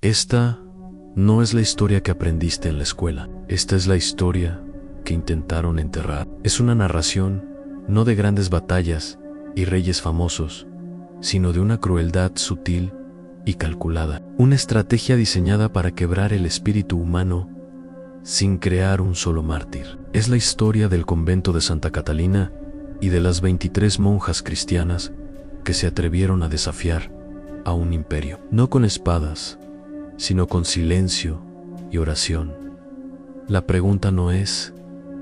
Esta no es la historia que aprendiste en la escuela. Esta es la historia que intentaron enterrar. Es una narración no de grandes batallas y reyes famosos, sino de una crueldad sutil y calculada. Una estrategia diseñada para quebrar el espíritu humano sin crear un solo mártir. Es la historia del convento de Santa Catalina y de las 23 monjas cristianas que se atrevieron a desafiar a un imperio. No con espadas, sino con silencio y oración. La pregunta no es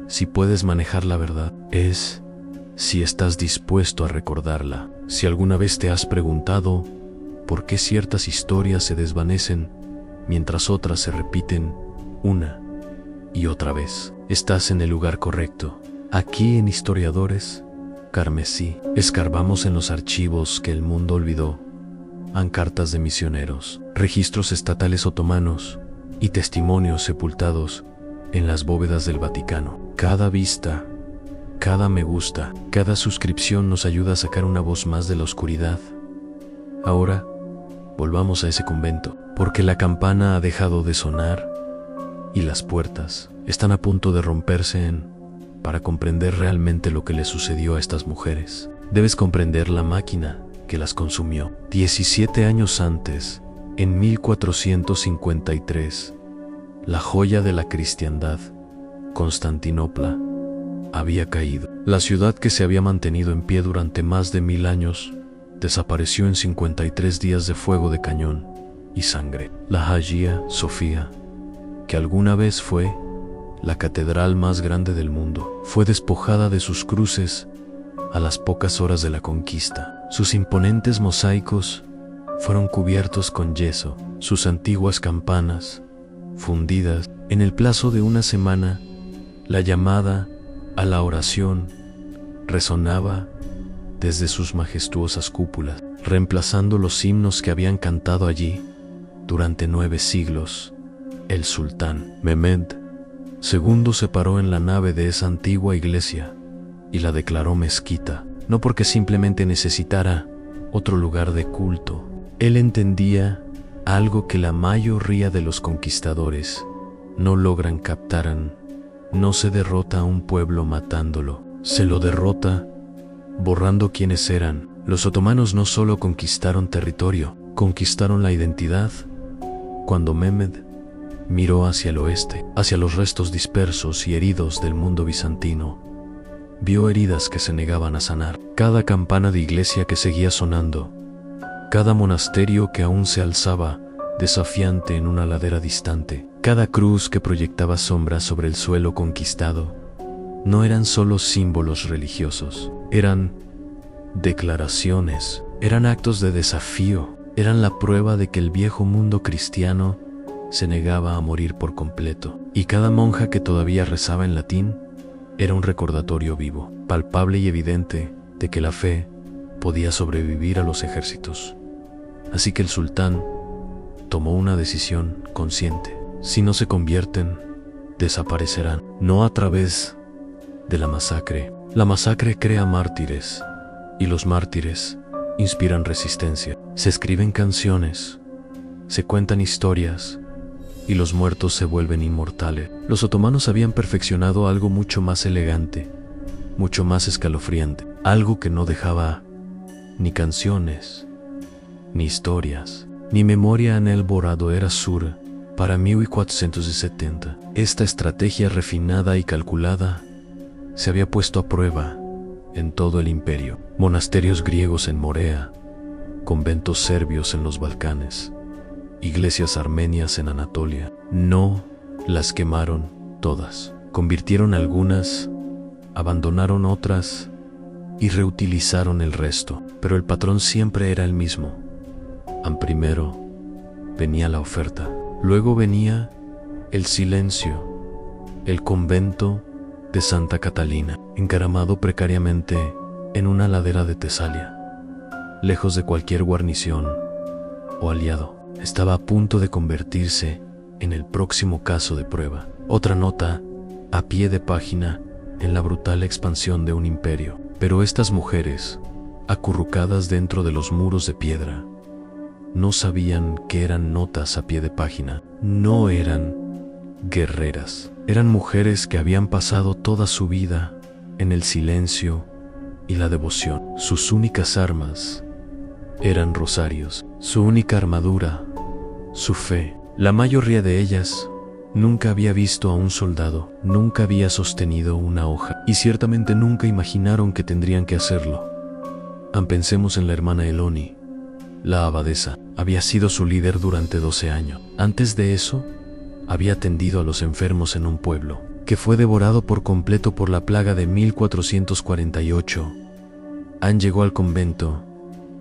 si puedes manejar la verdad, es si estás dispuesto a recordarla. Si alguna vez te has preguntado por qué ciertas historias se desvanecen mientras otras se repiten una y otra vez, estás en el lugar correcto. Aquí en Historiadores Carmesí escarbamos en los archivos que el mundo olvidó, en cartas de misioneros, registros estatales otomanos y testimonios sepultados en las bóvedas del Vaticano. Cada vista, cada me gusta, cada suscripción nos ayuda a sacar una voz más de la oscuridad. Ahora, volvamos a ese convento, porque la campana ha dejado de sonar y las puertas están a punto de romperse para comprender realmente lo que le sucedió a estas mujeres. Debes comprender la máquina que las consumió. 17 años antes, en 1453, la joya de la cristiandad, Constantinopla, había caído. La ciudad que se había mantenido en pie durante más de 1000 años, desapareció en 53 días de fuego de cañón y sangre. La Hagia Sofía, que alguna vez fue la catedral más grande del mundo, fue despojada de sus cruces a las pocas horas de la conquista. Sus imponentes mosaicos fueron cubiertos con yeso, sus antiguas campanas fundidas. En el plazo de una semana, la llamada a la oración resonaba desde sus majestuosas cúpulas, reemplazando los himnos que habían cantado allí durante 9 siglos. El sultán Mehmed II se paró en la nave de esa antigua iglesia y la declaró mezquita, no porque simplemente necesitara otro lugar de culto. Él entendía algo que la mayoría de los conquistadores no logran captar. No se derrota a un pueblo matándolo, se lo derrota borrando quiénes eran. Los otomanos no solo conquistaron territorio, conquistaron la identidad. Cuando Mehmed miró hacia el oeste, hacia los restos dispersos y heridos del mundo bizantino, vio heridas que se negaban a sanar. Cada campana de iglesia que seguía sonando, cada monasterio que aún se alzaba desafiante en una ladera distante, cada cruz que proyectaba sombras sobre el suelo conquistado, no eran solo símbolos religiosos, eran declaraciones, eran actos de desafío, eran la prueba de que el viejo mundo cristiano se negaba a morir por completo. Y cada monja que todavía rezaba en latín era un recordatorio vivo, palpable y evidente de que la fe podía sobrevivir a los ejércitos. Así que el sultán tomó una decisión consciente. Si no se convierten, desaparecerán. No a través de la masacre. La masacre crea mártires, y los mártires inspiran resistencia. Se escriben canciones, se cuentan historias, y los muertos se vuelven inmortales. Los otomanos habían perfeccionado algo mucho más elegante, mucho más escalofriante, algo que no dejaba ni canciones, ni historias, ni memoria en el borrado. Era Sur para 1470. Esta estrategia refinada y calculada se había puesto a prueba en todo el imperio. Monasterios griegos en Morea, conventos serbios en los Balcanes, iglesias armenias en Anatolia. No las quemaron todas. Convirtieron algunas, abandonaron otras y reutilizaron el resto. Pero el patrón siempre era el mismo. Primero venía la oferta, luego venía el silencio. El convento de Santa Catalina, encaramado precariamente en una ladera de Tesalia, lejos de cualquier guarnición o aliado, estaba a punto de convertirse en el próximo caso de prueba. Otra nota a pie de página en la brutal expansión de un imperio. Pero estas mujeres, acurrucadas dentro de los muros de piedra, no sabían que eran notas a pie de página. No eran guerreras. Eran mujeres que habían pasado toda su vida en el silencio y la devoción. Sus únicas armas eran rosarios. Su única armadura, su fe. La mayoría de ellas nunca había visto a un soldado, nunca había sostenido una hoja, y ciertamente nunca imaginaron que tendrían que hacerlo. Pensemos en la hermana Eloni, la abadesa. Había sido su líder durante 12 años. Antes de eso, había atendido a los enfermos en un pueblo que fue devorado por completo por la plaga de 1448. Anne llegó al convento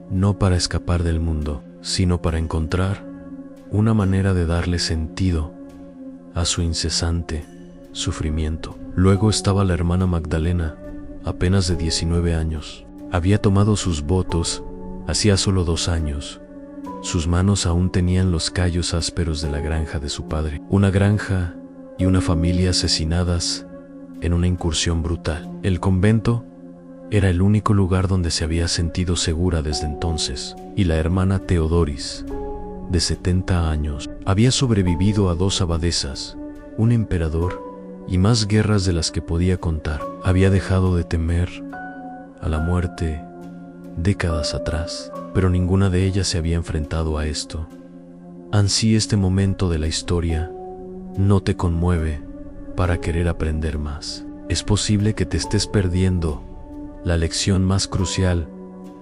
no para escapar del mundo, sino para encontrar una manera de darle sentido a su incesante sufrimiento. Luego estaba la hermana Magdalena, apenas de 19 años. Había tomado sus votos hacía solo 2 años. Sus manos aún tenían los callos ásperos de la granja de su padre. Una granja y una familia asesinadas en una incursión brutal. El convento era el único lugar donde se había sentido segura desde entonces, y la hermana Teodoris, de 70 años, había sobrevivido a 2 abadesas, un emperador y más guerras de las que podía contar. Había dejado de temer a la muerte décadas atrás, pero ninguna de ellas se había enfrentado a esto. Ansí este momento de la historia no te conmueve para querer aprender más. Es posible que te estés perdiendo la lección más crucial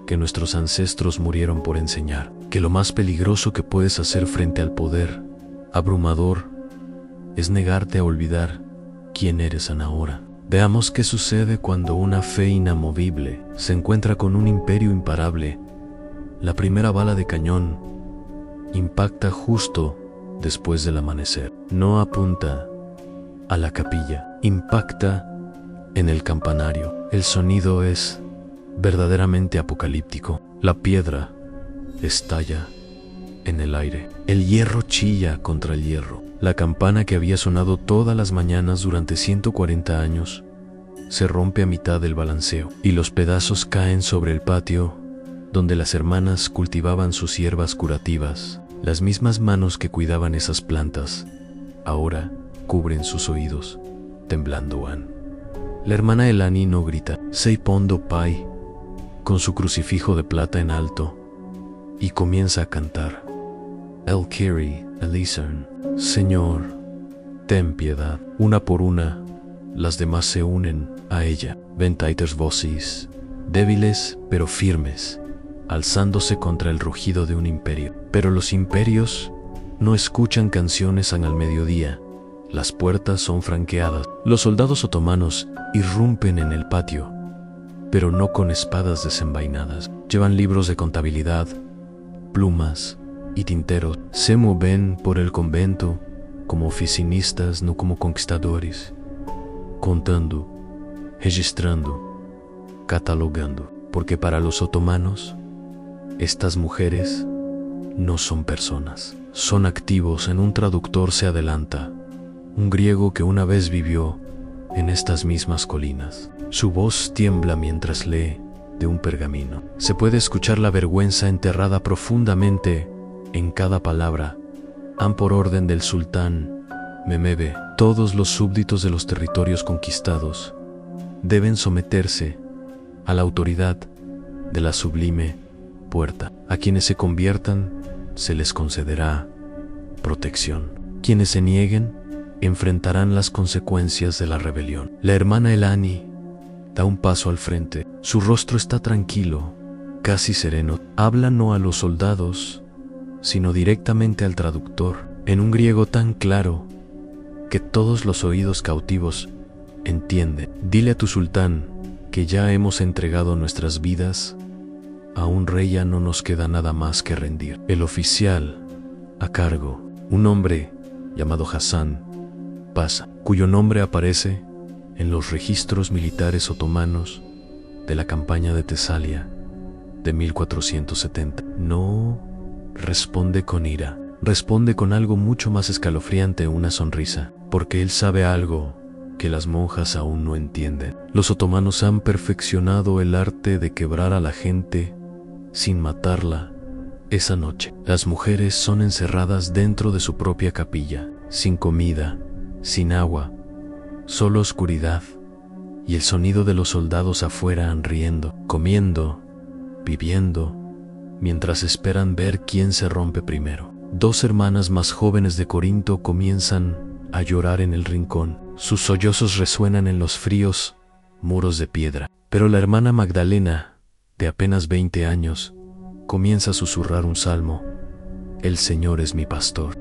que nuestros ancestros murieron por enseñar, que lo más peligroso que puedes hacer frente al poder abrumador es negarte a olvidar quién eres ahora. Veamos qué sucede cuando una fe inamovible se encuentra con un imperio imparable. La primera bala de cañón impacta justo después del amanecer. No apunta a la capilla, impacta en el campanario. El sonido es verdaderamente apocalíptico. La piedra estalla en el aire. El hierro chilla contra el hierro. La campana que había sonado todas las mañanas durante 140 años se rompe a mitad del balanceo, y los pedazos caen sobre el patio donde las hermanas cultivaban sus hierbas curativas. Las mismas manos que cuidaban esas plantas ahora cubren sus oídos, temblando van. La hermana Elani no grita, sei pondo pai, con su crucifijo de plata en alto, y comienza a cantar. El Kyrie eleison. Señor, ten piedad. Una por una, las demás se unen a ella. Ventaitas voces, débiles pero firmes, alzándose contra el rugido de un imperio. Pero los imperios no escuchan canciones al mediodía. Las puertas son franqueadas. Los soldados otomanos irrumpen en el patio, pero no con espadas desenvainadas. Llevan libros de contabilidad, plumas y tinteros. Se mueven por el convento como oficinistas, no como conquistadores, contando, registrando, catalogando, porque para los otomanos estas mujeres no son personas, son activos. En un traductor se adelanta un griego que una vez vivió en estas mismas colinas. Su voz tiembla mientras lee de un pergamino. Se puede escuchar la vergüenza enterrada profundamente en cada palabra. Han por orden del sultán Memebe, todos los súbditos de los territorios conquistados deben someterse a la autoridad de la sublime puerta. A quienes se conviertan se les concederá protección. Quienes se nieguen enfrentarán las consecuencias de la rebelión. La hermana Elani da un paso al frente. Su rostro está tranquilo, casi sereno. Habla no a los soldados, sino directamente al traductor, en un griego tan claro que todos los oídos cautivos entienden. Dile a tu sultán que ya hemos entregado nuestras vidas a un rey, ya no nos queda nada más que rendir. El oficial a cargo, un hombre llamado Hassan, pasa, cuyo nombre aparece en los registros militares otomanos de la campaña de Tesalia de 1470. No responde con ira, responde con algo mucho más escalofriante, una sonrisa, porque él sabe algo que las monjas aún no entienden. Los otomanos han perfeccionado el arte de quebrar a la gente sin matarla Esa noche, las mujeres son encerradas dentro de su propia capilla, sin comida, sin agua, solo oscuridad y el sonido de los soldados afuera riendo, comiendo, viviendo, mientras esperan ver quién se rompe primero. 2 hermanas más jóvenes de Corinto comienzan a llorar en el rincón. Sus sollozos resuenan en los fríos muros de piedra. Pero la hermana Magdalena, de apenas 20 años, comienza a susurrar un salmo. El Señor es mi pastor.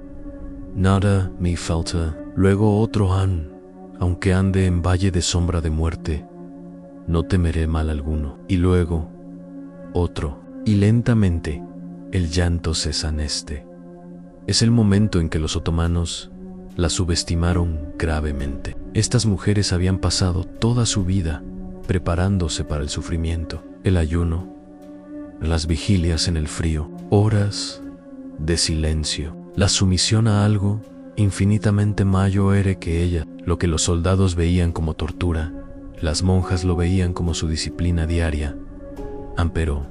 Nada me falta. Luego otro aunque ande en valle de sombra de muerte, no temeré mal alguno. Y luego otro. Y lentamente el llanto cesa. Es el momento en que los otomanos la subestimaron gravemente. Estas mujeres habían pasado toda su vida preparándose para el sufrimiento, el ayuno, las vigilias en el frío, horas de silencio, la sumisión a algo infinitamente mayor que ella. Lo que los soldados veían como tortura, las monjas lo veían como su disciplina diaria. Pero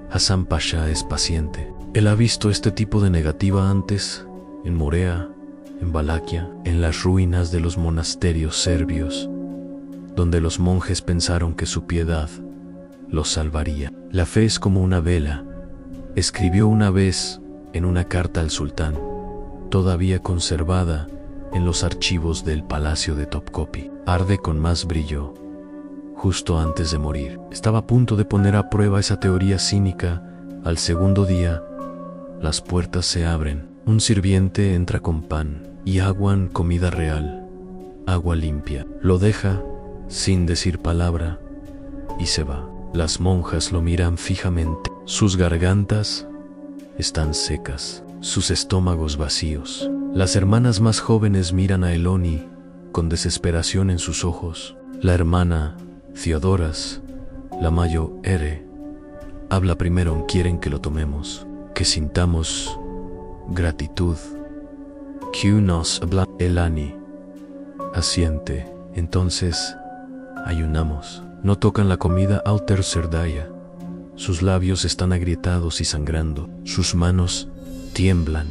Hasan Pasha es paciente. Él ha visto este tipo de negativa antes, en Morea, en Valaquia, en las ruinas de los monasterios serbios, donde los monjes pensaron que su piedad los salvaría. La fe es como una vela, escribió una vez en una carta al sultán, todavía conservada en los archivos del Palacio de Topkapi. Arde con más brillo justo antes de morir. Estaba a punto de poner a prueba esa teoría cínica. Al segundo día, las puertas se abren. Un sirviente entra con pan y agua, comida real, agua limpia. Lo deja sin decir palabra y se va. Las monjas lo miran fijamente. Sus gargantas están secas, sus estómagos vacíos. Las hermanas más jóvenes miran a Eloni con desesperación en sus ojos. La hermana Theodoras, la mayor, habla primero. Quieren que lo tomemos, que sintamos gratitud. Que nos habla. Elani asiente. Entonces ayunamos. No tocan la comida al tercer día. Sus labios están agrietados y sangrando. Sus manos tiemblan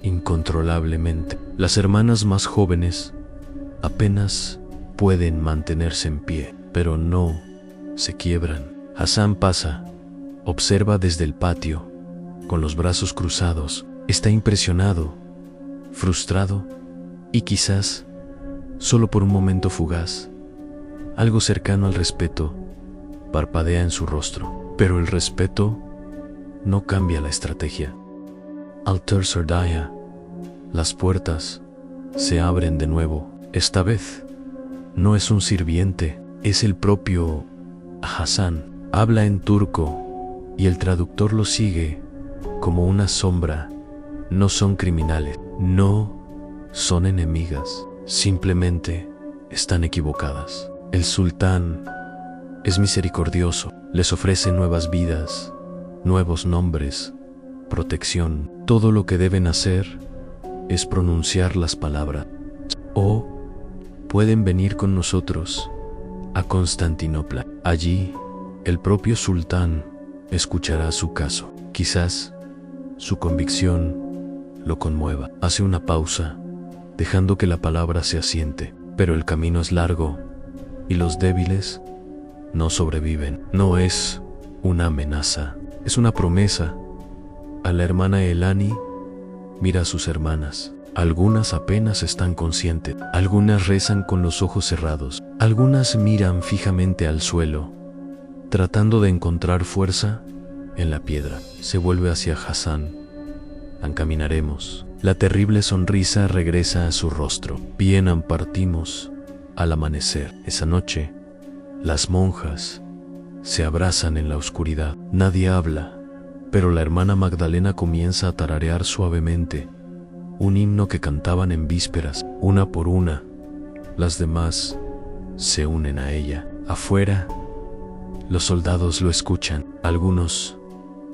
incontrolablemente. Las hermanas más jóvenes apenas pueden mantenerse en pie, pero no se quiebran. Hasan pasa, observa desde el patio, con los brazos cruzados. Está impresionado, frustrado y quizás, solo por un momento fugaz, algo cercano al respeto parpadea en su rostro. Pero el respeto no cambia la estrategia. Al tercer día, las puertas se abren de nuevo. Esta vez, no es un sirviente, es el propio Hasan. Habla en turco y el traductor lo sigue como una sombra. No son criminales, no son enemigas, simplemente están equivocadas. El sultán es misericordioso, les ofrece nuevas vidas, nuevos nombres, protección. Todo lo que deben hacer es pronunciar las palabras. O pueden venir con nosotros a Constantinopla. Allí, el propio sultán escuchará su caso. Quizás su convicción lo conmueva. Hace una pausa, dejando que la palabra se asiente. Pero el camino es largo y los débiles no sobreviven. No es una amenaza, es una promesa. A la hermana Elani mira a sus hermanas. Algunas apenas están conscientes, algunas rezan con los ojos cerrados, algunas miran fijamente al suelo, tratando de encontrar fuerza en la piedra. Se vuelve hacia Hasan. Caminaremos. La terrible sonrisa regresa a su rostro. Bien, partimos al amanecer. Esa noche, las monjas se abrazan en la oscuridad. Nadie habla, pero la hermana Magdalena comienza a tararear suavemente un himno que cantaban en vísperas. Una por una, las demás se unen a ella. Afuera, los soldados lo escuchan. Algunos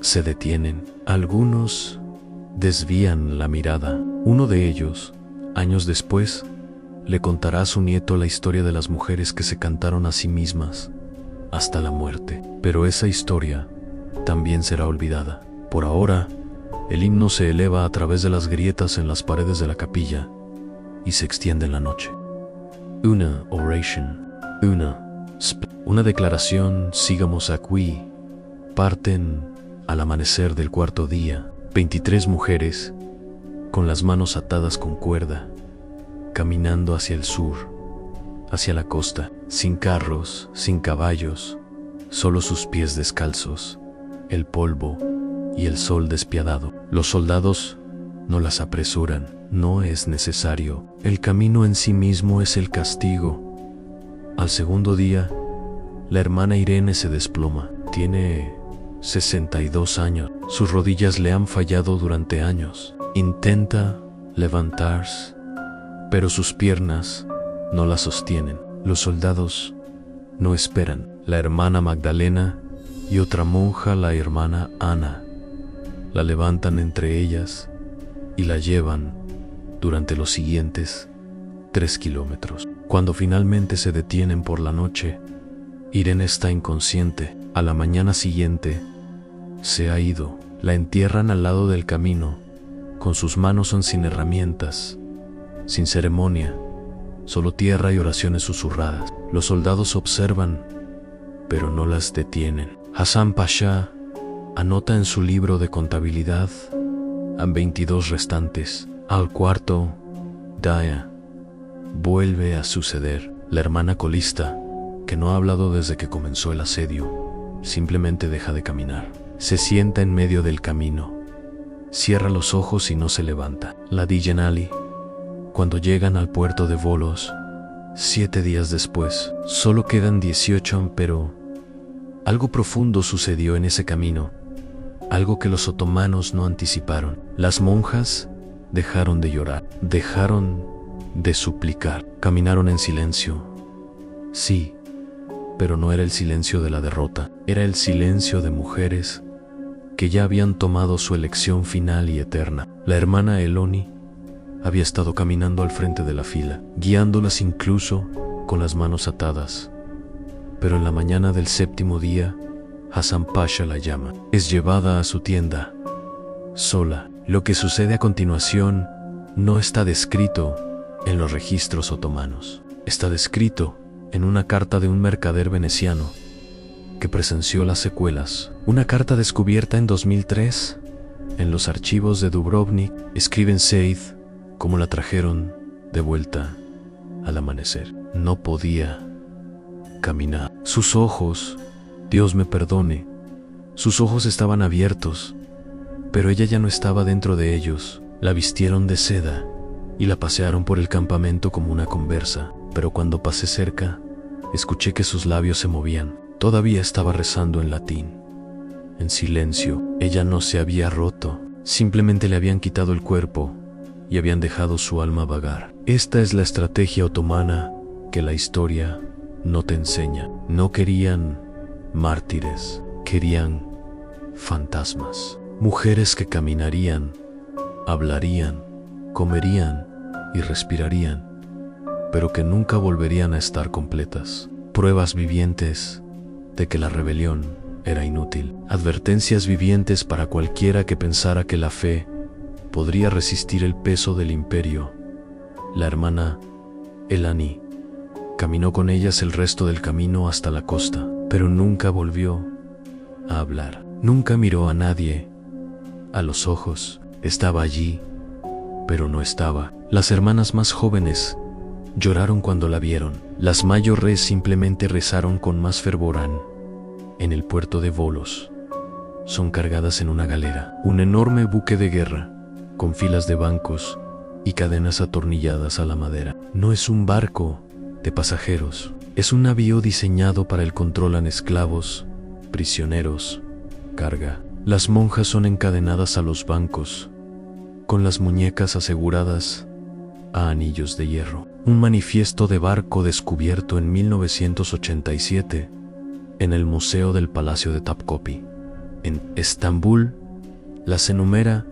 se detienen, algunos desvían la mirada. Uno de ellos, años después, le contará a su nieto la historia de las mujeres que se cantaron a sí mismas hasta la muerte. Pero esa historia también será olvidada. Por ahora, el himno se eleva a través de las grietas en las paredes de la capilla y se extiende en la noche. Una oration, una declaración, sigamos aquí. Parten al amanecer del cuarto día, 23 mujeres, con las manos atadas con cuerda, caminando hacia el sur, hacia la costa, sin carros, sin caballos, solo sus pies descalzos, el polvo y el sol despiadado. Los soldados no las apresuran, no es necesario. El camino en sí mismo es el castigo. Al segundo día, la hermana Irene se desploma. Tiene 62 años. Sus rodillas le han fallado durante años. Intenta levantarse, pero sus piernas no la sostienen. Los soldados no esperan. La hermana Magdalena y otra monja, la hermana Ana, la levantan entre ellas y la llevan durante los siguientes 3 kilómetros. Cuando finalmente se detienen por la noche, Irene está inconsciente. A la mañana siguiente, se ha ido. La entierran al lado del camino. Con sus manos son sin herramientas, sin ceremonia, solo tierra y oraciones susurradas. Los soldados observan, pero no las detienen. Hasan Pasha anota en su libro de contabilidad a 22 restantes. Al cuarto día vuelve a suceder. La hermana colista, que no ha hablado desde que comenzó el asedio, simplemente deja de caminar. Se sienta en medio del camino. Cierra los ojos y no se levanta. La Dijenali, cuando llegan al puerto de Volos, 7 días después, solo quedan 18, pero algo profundo sucedió en ese camino, algo que los otomanos no anticiparon. Las monjas dejaron de llorar, dejaron de suplicar, caminaron en silencio. Sí, pero no era el silencio de la derrota, era el silencio de mujeres que ya habían tomado su elección final y eterna. La hermana Eloni había estado caminando al frente de la fila, guiándolas incluso con las manos atadas. Pero en la mañana del 7º día, Hasan Pasha la llama. Es llevada a su tienda, sola. Lo que sucede a continuación no está descrito en los registros otomanos. Está descrito en una carta de un mercader veneciano que presenció las secuelas. Una carta descubierta en 2003 en los archivos de Dubrovnik. Escriben Seid cómo la trajeron de vuelta al amanecer. No podía caminar. Sus ojos, Dios me perdone, sus ojos estaban abiertos, pero ella ya no estaba dentro de ellos. La vistieron de seda y la pasearon por el campamento como una conversa, pero cuando pasé cerca, escuché que sus labios se movían. Todavía estaba rezando en latín. En silencio, ella no se había roto, simplemente le habían quitado el cuerpo y habían dejado su alma vagar. Esta es la estrategia otomana que la historia no te enseña. No querían mártires, querían fantasmas. Mujeres que caminarían, hablarían, comerían y respirarían, pero que nunca volverían a estar completas. Pruebas vivientes de que la rebelión era inútil. Advertencias vivientes para cualquiera que pensara que la fe podría resistir el peso del imperio. La hermana Elani caminó con ellas el resto del camino hasta la costa, pero nunca volvió a hablar. Nunca miró a nadie a los ojos. Estaba allí, pero no estaba. Las hermanas más jóvenes lloraron cuando la vieron. Las mayores simplemente rezaron con más fervor. En el puerto de Volos son cargadas en una galera, un enorme buque de guerra, con filas de bancos y cadenas atornilladas a la madera. No es un barco de pasajeros, es un navío diseñado para el control en esclavos, prisioneros, carga. Las monjas son encadenadas a los bancos, con las muñecas aseguradas a anillos de hierro. Un manifiesto de barco descubierto en 1987 en el Museo del Palacio de Topkapi, en Estambul, las enumera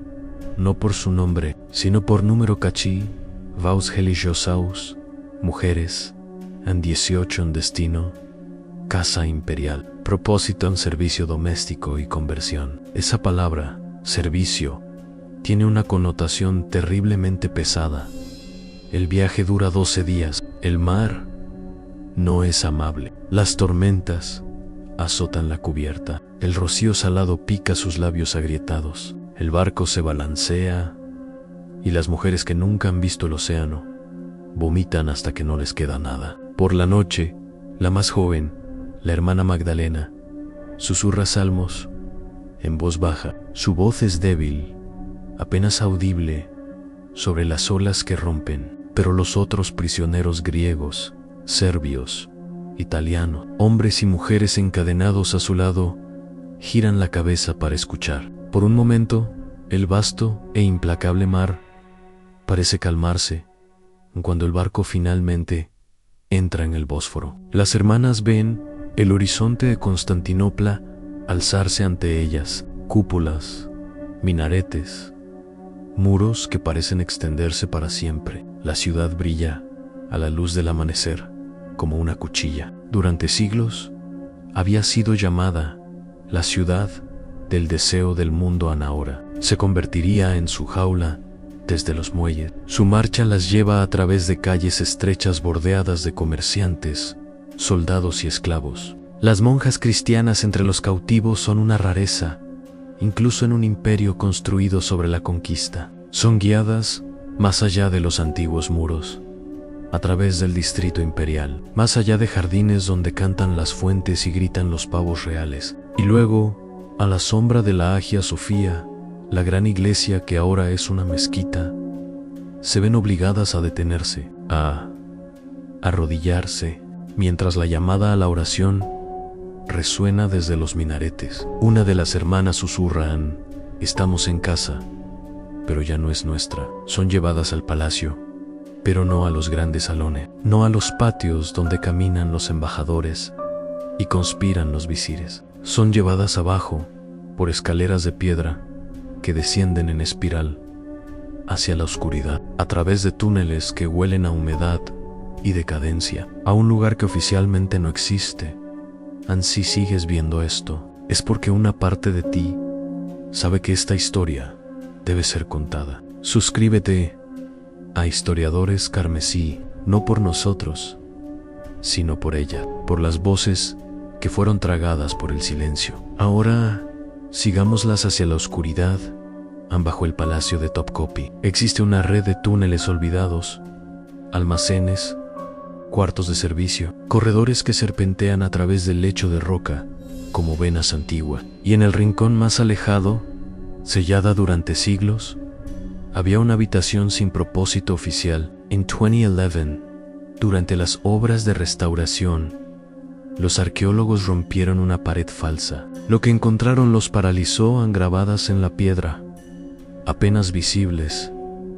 no por su nombre, sino por número cachi, vaus religiosaus, mujeres, en 18 en destino, casa imperial, propósito en servicio doméstico y conversión. Esa palabra servicio, tiene una connotación terriblemente pesada. El viaje dura 12 días. El mar no es amable. Las tormentas azotan la cubierta. El rocío salado pica sus labios agrietados. El barco se balancea y las mujeres que nunca han visto el océano vomitan hasta que no les queda nada. Por la noche, la más joven, la hermana Magdalena, susurra salmos en voz baja. Su voz es débil, apenas audible, sobre las olas que rompen. Pero los otros prisioneros griegos, serbios, italianos, hombres y mujeres encadenados a su lado, giran la cabeza para escuchar. Por un momento, el vasto e implacable mar parece calmarse cuando el barco finalmente entra en el Bósforo. Las hermanas ven el horizonte de Constantinopla alzarse ante ellas, cúpulas, minaretes, muros que parecen extenderse para siempre. La ciudad brilla a la luz del amanecer como una cuchilla. Durante siglos había sido llamada la ciudad del deseo del mundo Anaora. Se convertiría en su jaula desde los muelles. Su marcha las lleva a través de calles estrechas bordeadas de comerciantes, soldados y esclavos. Las monjas cristianas entre los cautivos son una rareza, incluso en un imperio construido sobre la conquista. Son guiadas más allá de los antiguos muros, a través del distrito imperial, más allá de jardines donde cantan las fuentes y gritan los pavos reales, y luego, a la sombra de la Hagia Sofía, la gran iglesia que ahora es una mezquita, se ven obligadas a detenerse, a arrodillarse, mientras la llamada a la oración resuena desde los minaretes. Una de las hermanas susurran: estamos en casa, pero ya no es nuestra. Son llevadas al palacio, pero no a los grandes salones, no a los patios donde caminan los embajadores y conspiran los visires. Son llevadas abajo por escaleras de piedra que descienden en espiral hacia la oscuridad, a través de túneles que huelen a humedad y decadencia, a un lugar que oficialmente no existe. Si sigues viendo esto, es porque una parte de ti sabe que esta historia debe ser contada. Suscríbete a Historiadores Carmesí, no por nosotros, sino por ella, por las voces que fueron tragadas por el silencio. Ahora, sigámoslas hacia la oscuridad, bajo el palacio de Topkapi. Existe una red de túneles olvidados, almacenes, cuartos de servicio, corredores que serpentean a través del lecho de roca como venas antiguas. Y en el rincón más alejado, sellada durante siglos, había una habitación sin propósito oficial. En 2011, durante las obras de restauración, los arqueólogos rompieron una pared falsa. Lo que encontraron los paralizó. Grabadas en la piedra, apenas visibles,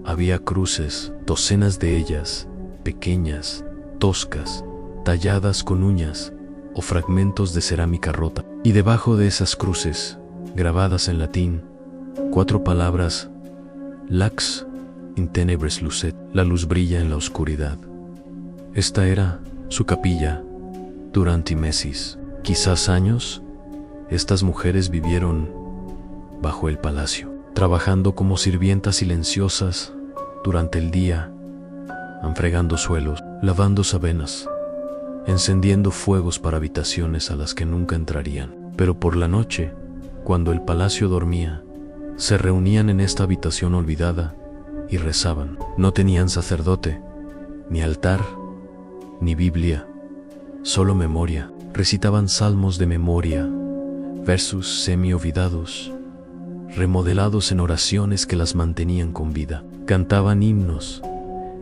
había cruces, docenas de ellas, pequeñas, toscas, talladas con uñas o fragmentos de cerámica rota. Y debajo de esas cruces, grabadas en latín, 4 palabras: Lux in tenebris lucet, la luz brilla en la oscuridad. Esta era su capilla durante meses, quizás años. Estas mujeres vivieron bajo el palacio, trabajando como sirvientas silenciosas durante el día, fregando suelos, lavando sábanas, encendiendo fuegos para habitaciones a las que nunca entrarían. Pero por la noche, cuando el palacio dormía, se reunían en esta habitación olvidada y rezaban. No tenían sacerdote, ni altar, ni Biblia, solo memoria. Recitaban salmos de memoria, versos semi-olvidados, remodelados en oraciones que las mantenían con vida. Cantaban himnos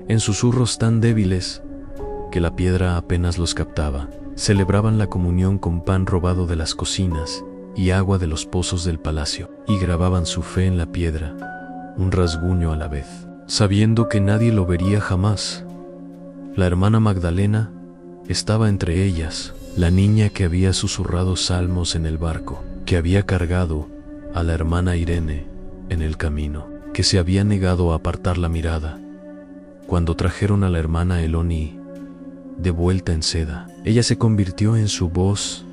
en susurros tan débiles que la piedra apenas los captaba. Celebraban la comunión con pan robado de las cocinas y agua de los pozos del palacio, y grababan su fe en la piedra, un rasguño a la vez, sabiendo que nadie lo vería jamás. La hermana Magdalena estaba entre ellas, la niña que había susurrado salmos en el barco, que había cargado a la hermana Irene en el camino, que se había negado a apartar la mirada cuando trajeron a la hermana Eloni de vuelta en seda. Ella se convirtió en su voz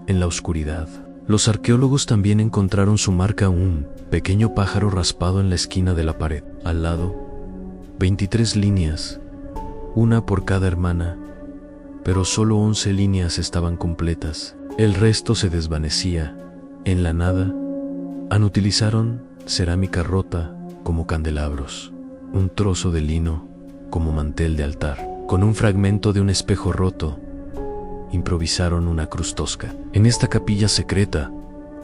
en la oscuridad, Los arqueólogos también encontraron su marca, un pequeño pájaro raspado en la esquina de la pared. Al lado, 23 líneas, una por cada hermana, pero solo 11 líneas estaban completas. El resto se desvanecía en la nada. Utilizaron cerámica rota como candelabros, un trozo de lino como mantel de altar. Con un fragmento de un espejo roto, improvisaron una cruz tosca. En esta capilla secreta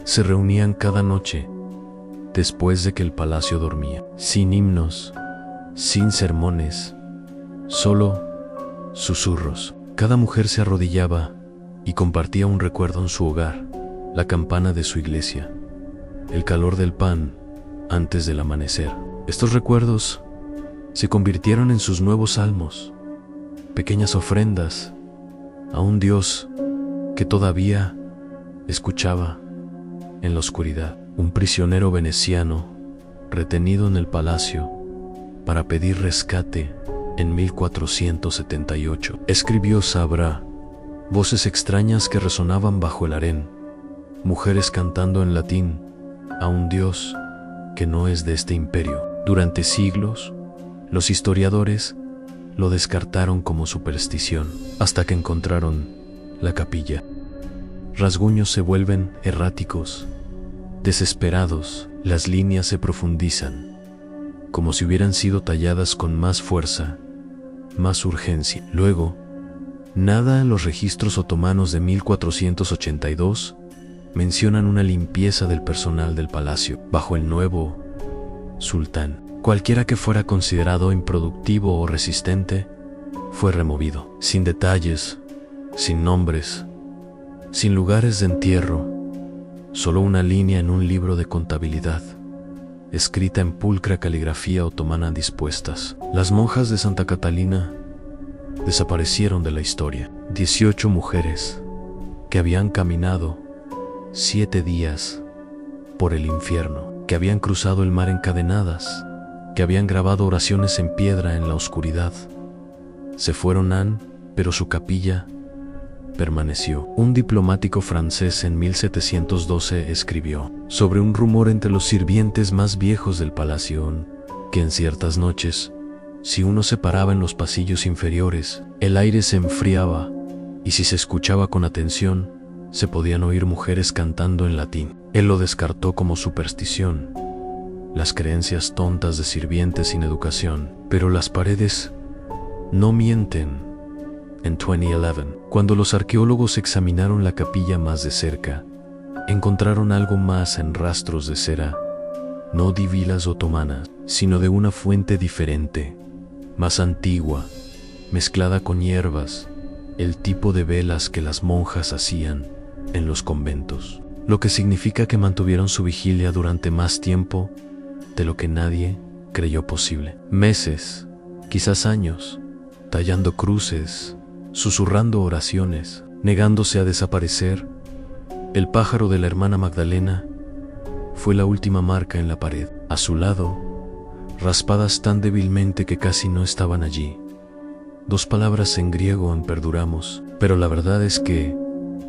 se reunían cada noche después de que el palacio dormía, sin himnos, sin sermones, solo susurros. Cada mujer se arrodillaba y compartía un recuerdo en su hogar, la campana de su iglesia, el calor del pan antes del amanecer. Estos recuerdos se convirtieron en sus nuevos salmos, pequeñas ofrendas a un Dios que todavía escuchaba en la oscuridad. Un prisionero veneciano, retenido en el palacio para pedir rescate en 1478, escribió Sabra, voces extrañas que resonaban bajo el harén, mujeres cantando en latín a un Dios que no es de este imperio. Durante siglos, los historiadores lo descartaron como superstición, hasta que encontraron la capilla. Rasguños se vuelven erráticos, desesperados, las líneas se profundizan, como si hubieran sido talladas con más fuerza, más urgencia. Luego, nada en los registros otomanos de 1482 mencionan una limpieza del personal del palacio bajo el nuevo sultán. Cualquiera que fuera considerado improductivo o resistente fue removido, sin detalles, sin nombres, sin lugares de entierro, solo una línea en un libro de contabilidad, escrita en pulcra caligrafía otomana dispuestas. Las monjas de Santa Catalina desaparecieron de la historia. 18 mujeres que habían caminado 7 días por el infierno, que habían cruzado el mar encadenadas, que habían grabado oraciones en piedra en la oscuridad. Se fueron pero su capilla permaneció. Un diplomático francés en 1712 escribió sobre un rumor entre los sirvientes más viejos del palacio, que en ciertas noches, si uno se paraba en los pasillos inferiores, el aire se enfriaba, y si se escuchaba con atención, se podían oír mujeres cantando en latín. Él lo descartó como superstición, las creencias tontas de sirvientes sin educación. Pero las paredes no mienten. En 2011, cuando los arqueólogos examinaron la capilla más de cerca, encontraron algo más en rastros de cera, no de vilas otomanas, sino de una fuente diferente, más antigua, mezclada con hierbas, el tipo de velas que las monjas hacían en los conventos, lo que significa que mantuvieron su vigilia durante más tiempo de lo que nadie creyó posible. Meses, quizás años, tallando cruces, susurrando oraciones, negándose a desaparecer. El pájaro de la hermana Magdalena fue la última marca en la pared. A su lado, raspadas tan débilmente que casi no estaban allí, 2 palabras en griego en perduramos, pero la verdad es que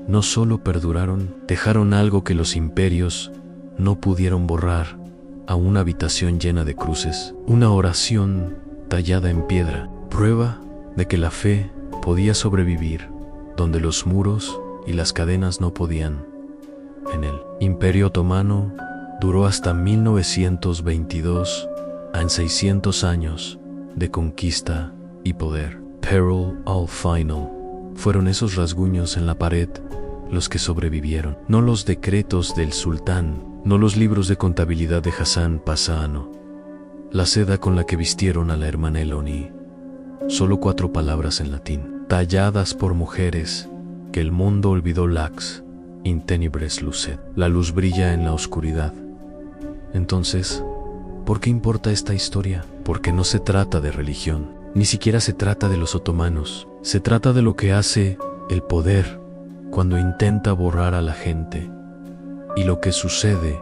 no solo perduraron, dejaron algo que los imperios no pudieron borrar, a una habitación llena de cruces, una oración tallada en piedra, prueba de que la fe podía sobrevivir donde los muros y las cadenas no podían. En el Imperio Otomano duró hasta 1922, en 600 años de conquista y poder. Peril al final. Fueron esos rasguños en la pared los que sobrevivieron, no los decretos del sultán, no los libros de contabilidad de Hassan Pasano, la seda con la que vistieron a la hermana Eloni. Solo 4 palabras en latín, talladas por mujeres que el mundo olvidó. Lax in tenebres lucet. La luz brilla en la oscuridad. Entonces, ¿por qué importa esta historia? Porque no se trata de religión, ni siquiera se trata de los otomanos. Se trata de lo que hace el poder cuando intenta borrar a la gente, y lo que sucede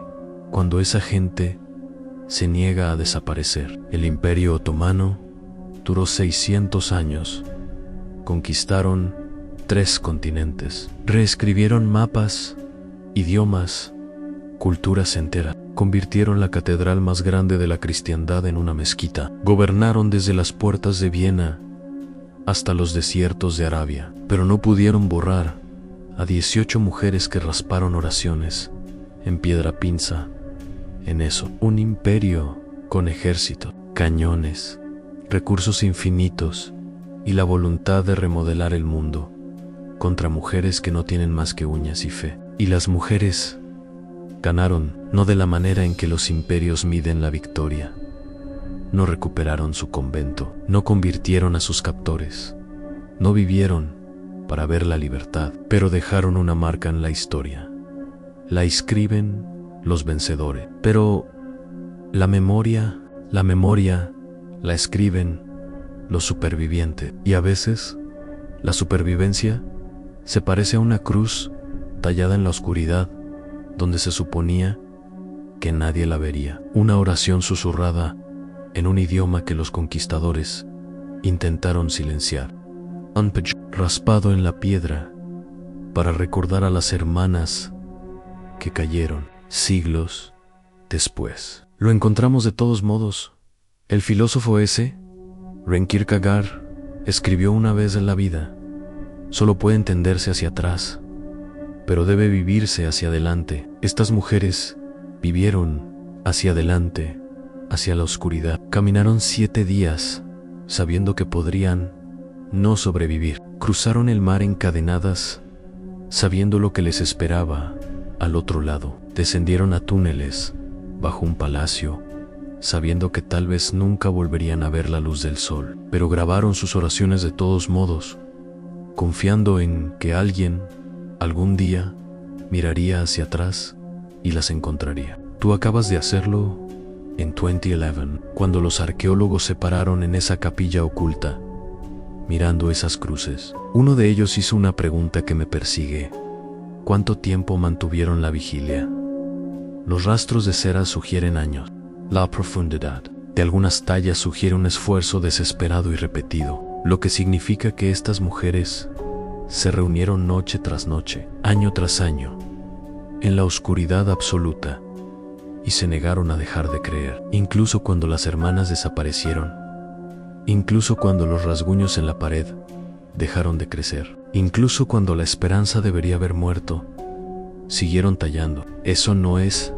cuando esa gente se niega a desaparecer. El Imperio Otomano duró 600 años. Conquistaron 3 continentes, reescribieron mapas idiomas, culturas enteras. Convirtieron la catedral más grande de la cristiandad en una mezquita. Gobernaron desde las puertas de Viena hasta los desiertos de Arabia, pero no pudieron borrar a 18 mujeres que rasparon oraciones en piedra pinza. En eso, un imperio con ejército, cañones, recursos infinitos y la voluntad de remodelar el mundo contra mujeres que no tienen más que uñas y fe. Y las mujeres ganaron, no de la manera en que los imperios miden la victoria. No recuperaron su convento, no convirtieron a sus captores, no vivieron para ver la libertad, pero dejaron una marca en la historia. La escriben los vencedores, pero la memoria la escriben los supervivientes. Y a veces, la supervivencia se parece a una cruz tallada en la oscuridad, donde se suponía que nadie la vería. Una oración susurrada en un idioma que los conquistadores intentaron silenciar. Raspado en la piedra para recordar a las hermanas que cayeron siglos después. Lo encontramos de todos modos. El filósofo ese, Søren Kierkegaard, escribió una vez en la vida: solo puede entenderse hacia atrás, pero debe vivirse hacia adelante. Estas mujeres vivieron hacia adelante, hacia la oscuridad. Caminaron 7 días, sabiendo que podrían no sobrevivir. Cruzaron el mar encadenadas, sabiendo lo que les esperaba al otro lado. Descendieron a túneles bajo un palacio, sabiendo que tal vez nunca volverían a ver la luz del sol. Pero grabaron sus oraciones de todos modos, confiando en que alguien, algún día, miraría hacia atrás y las encontraría. Tú acabas de hacerlo en 2011, cuando los arqueólogos se pararon en esa capilla oculta, mirando esas cruces. Uno de ellos hizo una pregunta que me persigue: ¿cuánto tiempo mantuvieron la vigilia? Los rastros de cera sugieren años. La profundidad de algunas tallas sugiere un esfuerzo desesperado y repetido, lo que significa que estas mujeres se reunieron noche tras noche, año tras año, en la oscuridad absoluta, y se negaron a dejar de creer, incluso cuando las hermanas desaparecieron, incluso cuando los rasguños en la pared dejaron de crecer, incluso cuando la esperanza debería haber muerto, siguieron tallando. Eso no es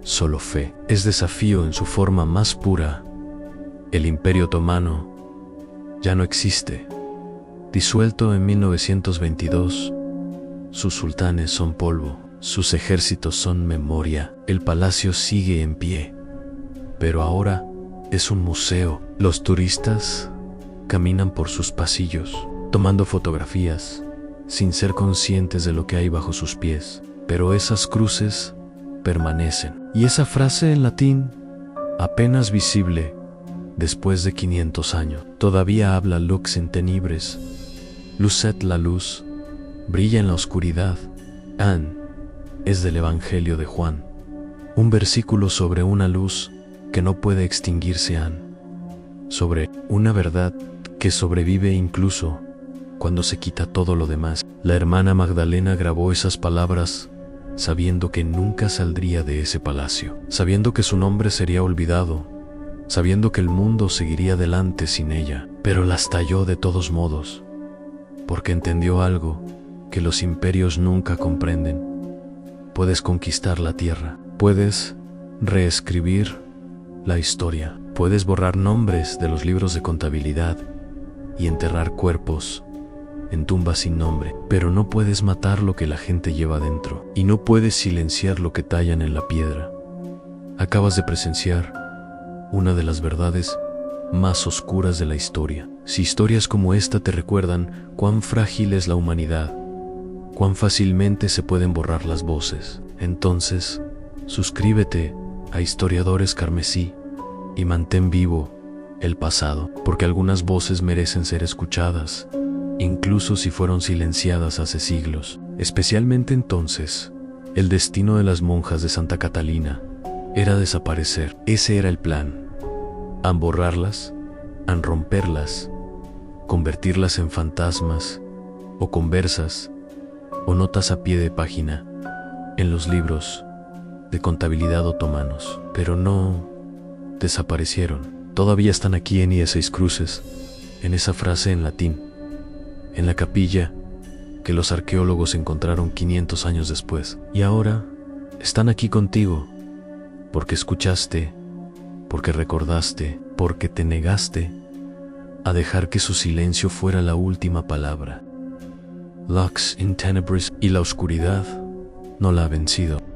solo fe, es desafío en su forma más pura. El Imperio Otomano ya no existe. Disuelto en 1922, sus sultanes son polvo, sus ejércitos son memoria. El palacio sigue en pie, pero ahora es un museo. Los turistas caminan por sus pasillos, tomando fotografías, sin ser conscientes de lo que hay bajo sus pies. Pero esas cruces permanecen. Y esa frase en latín, apenas visible después de 500 años, todavía habla: lux in tenebris, lucet la luz, brilla en la oscuridad. Es del Evangelio de Juan, un versículo sobre una luz que no puede extinguirse, sobre una verdad que sobrevive incluso cuando se quita todo lo demás. La hermana Magdalena grabó esas palabras sabiendo que nunca saldría de ese palacio, sabiendo que su nombre sería olvidado, sabiendo que el mundo seguiría adelante sin ella, pero las talló de todos modos, porque entendió algo que los imperios nunca comprenden. Puedes conquistar la tierra, puedes reescribir la historia, puedes borrar nombres de los libros de contabilidad y enterrar cuerpos en tumbas sin nombre, pero no puedes matar lo que la gente lleva dentro, y no puedes silenciar lo que tallan en la piedra. Acabas de presenciar una de las verdades más oscuras de la historia. Si historias como esta te recuerdan cuán frágil es la humanidad, cuán fácilmente se pueden borrar las voces, entonces suscríbete a Historiadores Carmesí y mantén vivo el pasado, porque algunas voces merecen ser escuchadas, incluso si fueron silenciadas hace siglos. Especialmente entonces, el destino de las monjas de Santa Catalina era desaparecer. Ese era el plan: han borrarlas, han romperlas, convertirlas en fantasmas, o conversas, o notas a pie de página, en los libros de contabilidad otomanos, pero no desaparecieron. Todavía están aquí en IE6 Cruces, en esa frase en latín, en la capilla que los arqueólogos encontraron 500 años después. Y ahora están aquí contigo, porque escuchaste, porque recordaste, porque te negaste a dejar que su silencio fuera la última palabra. Lux in tenebris, y la oscuridad no la ha vencido.